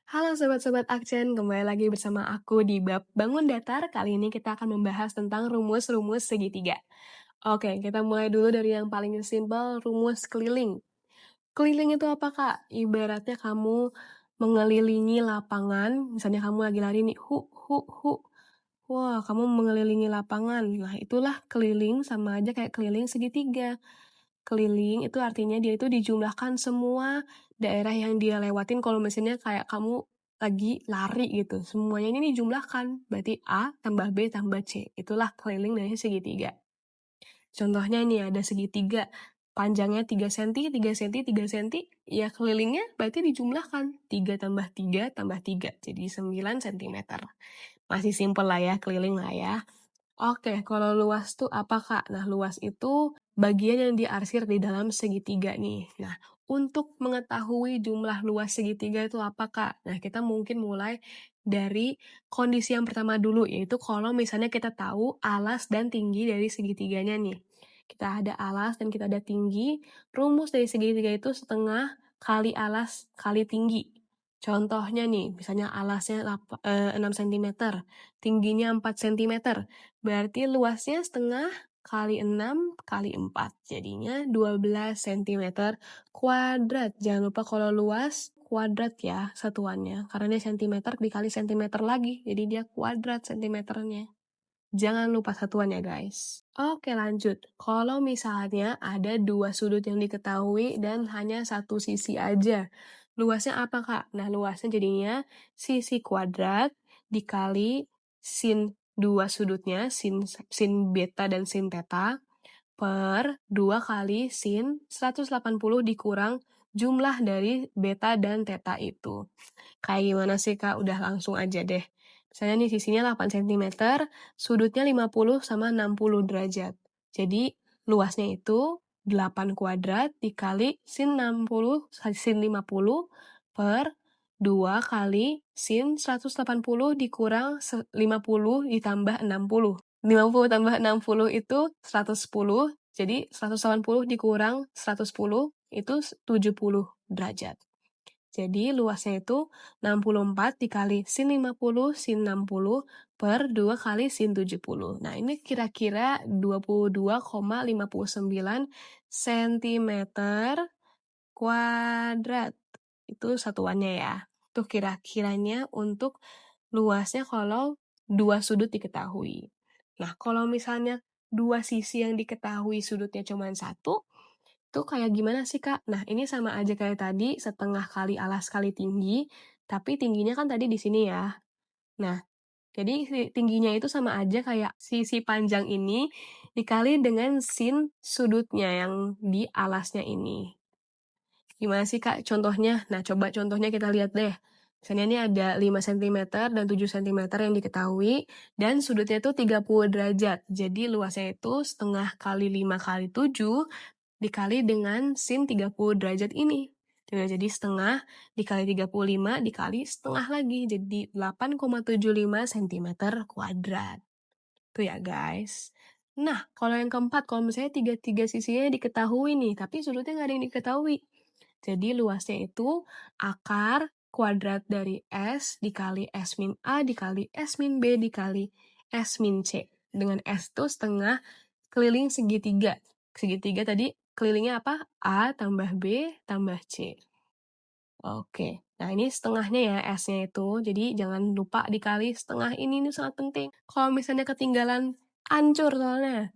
Halo sobat-sobat Akcen, kembali lagi bersama aku di bab bangun datar. Kali ini kita akan membahas tentang rumus-rumus segitiga. Oke, kita mulai dulu dari yang paling simpel, rumus keliling. Keliling itu apa, Kak? Ibaratnya kamu mengelilingi lapangan, misalnya kamu lagi lari nih, hu, hu, hu. Wah, kamu mengelilingi lapangan. Nah, itulah keliling sama aja kayak keliling segitiga. Keliling itu artinya dia itu dijumlahkan semua daerah yang dia lewatin kalau misalnya kayak kamu lagi lari gitu, semuanya ini dijumlahkan. Berarti A tambah B tambah C, itulah keliling dari segitiga. Contohnya nih ada segitiga, panjangnya 3 senti, 3 senti, 3 senti, ya kelilingnya berarti dijumlahkan. 3 tambah 3 tambah 3, jadi 9 sentimeter. Masih simpel lah ya, keliling lah ya. Oke, kalau luas tuh apa, Kak? Nah, luas itu bagian yang diarsir di dalam segitiga nih. Nah, untuk mengetahui jumlah luas segitiga itu apa, Kak? Nah, kita mungkin mulai dari kondisi yang pertama dulu, yaitu kalau misalnya kita tahu alas dan tinggi dari segitiganya nih. Kita ada alas dan kita ada tinggi, rumus dari segitiga itu setengah kali alas kali tinggi. Contohnya nih, misalnya alasnya 6 cm, tingginya 4 cm. Berarti luasnya setengah kali 6 kali 4, jadinya 12 cm kuadrat. Jangan lupa kalau luas kuadrat ya satuannya, karena dia centimeter dikali centimeter lagi, jadi dia kuadrat centimeternya. Jangan lupa satuan ya guys. Oke lanjut, kalau misalnya ada dua sudut yang diketahui dan hanya satu sisi aja, luasnya apa Kak? Nah luasnya jadinya sisi kuadrat dikali sin dua sudutnya, sin beta dan sin theta, per 2 kali sin 180 dikurang jumlah dari beta dan theta itu. Kayak gimana sih Kak? Udah langsung aja deh. Misalnya nih sisinya 8 cm, sudutnya 50 sama 60 derajat. Jadi luasnya itu 8 kuadrat dikali sin 60, sin 50 per 2 kali sin 180 dikurang 50 ditambah 60. 50 tambah 60 itu 110, jadi 180 dikurang 110 itu 70 derajat. Jadi luasnya itu 64 dikali sin 50 sin 60 per 2 kali sin 70. Nah ini kira-kira 22,59 cm kuadrat. Itu satuannya ya. Itu kira-kiranya untuk luasnya kalau dua sudut diketahui. Nah kalau misalnya dua sisi yang diketahui sudutnya cuma satu, itu kayak gimana sih, Kak? Nah, ini sama aja kayak tadi, setengah kali alas kali tinggi, tapi tingginya kan tadi di sini ya. Nah, jadi tingginya itu sama aja kayak sisi panjang ini dikali dengan sin sudutnya yang di alasnya ini. Gimana sih, Kak, contohnya? Nah, coba contohnya kita lihat deh. Misalnya ini ada 5 cm dan 7 cm yang diketahui, dan sudutnya itu 30 derajat. Jadi luasnya itu setengah kali 5 kali 7 dikali dengan sin 30 derajat ini. Jadi setengah dikali 35 dikali setengah lagi, jadi 8,75 cm kuadrat. Tuh ya guys. Nah, kalau yang keempat, kalau misalnya tiga-tiga sisinya diketahui nih, tapi sudutnya nggak ada yang diketahui. Jadi luasnya itu akar kuadrat dari S dikali S min A dikali S min B dikali S min C. Dengan S itu setengah keliling segitiga. Segitiga tadi kelilingnya apa? A tambah B tambah C. Oke, nah ini setengahnya ya S-nya itu, jadi jangan lupa dikali setengah ini sangat penting. Kalau misalnya ketinggalan, hancur soalnya.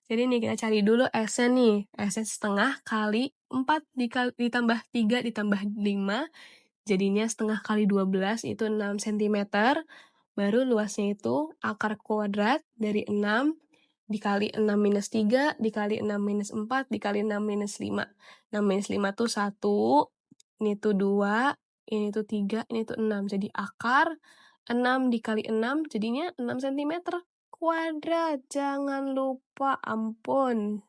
Jadi nih kita cari dulu S-nya nih, S-nya setengah kali 4 ditambah 3 ditambah 5, jadinya setengah kali 12 itu 6 cm, baru luasnya itu akar kuadrat dari 6 dikali 6 minus 3, dikali 6 minus 4, dikali 6 minus 5. 6 minus 5 tuh 1, ini tuh 2, ini tuh 3, ini tuh 6. Jadi akar 6 dikali 6 jadinya 6 cm kuadrat. Jangan lupa, ampun.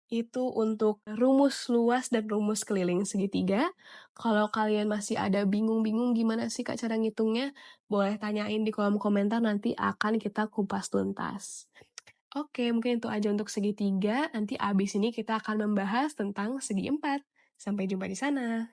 Itu untuk rumus luas dan rumus keliling segitiga. Kalau kalian masih ada bingung-bingung gimana sih Kak cara ngitungnya, boleh tanyain di kolom komentar, nanti akan kita kupas tuntas. Oke, mungkin itu aja untuk segitiga. Nanti abis ini kita akan membahas tentang segi empat. Sampai jumpa di sana.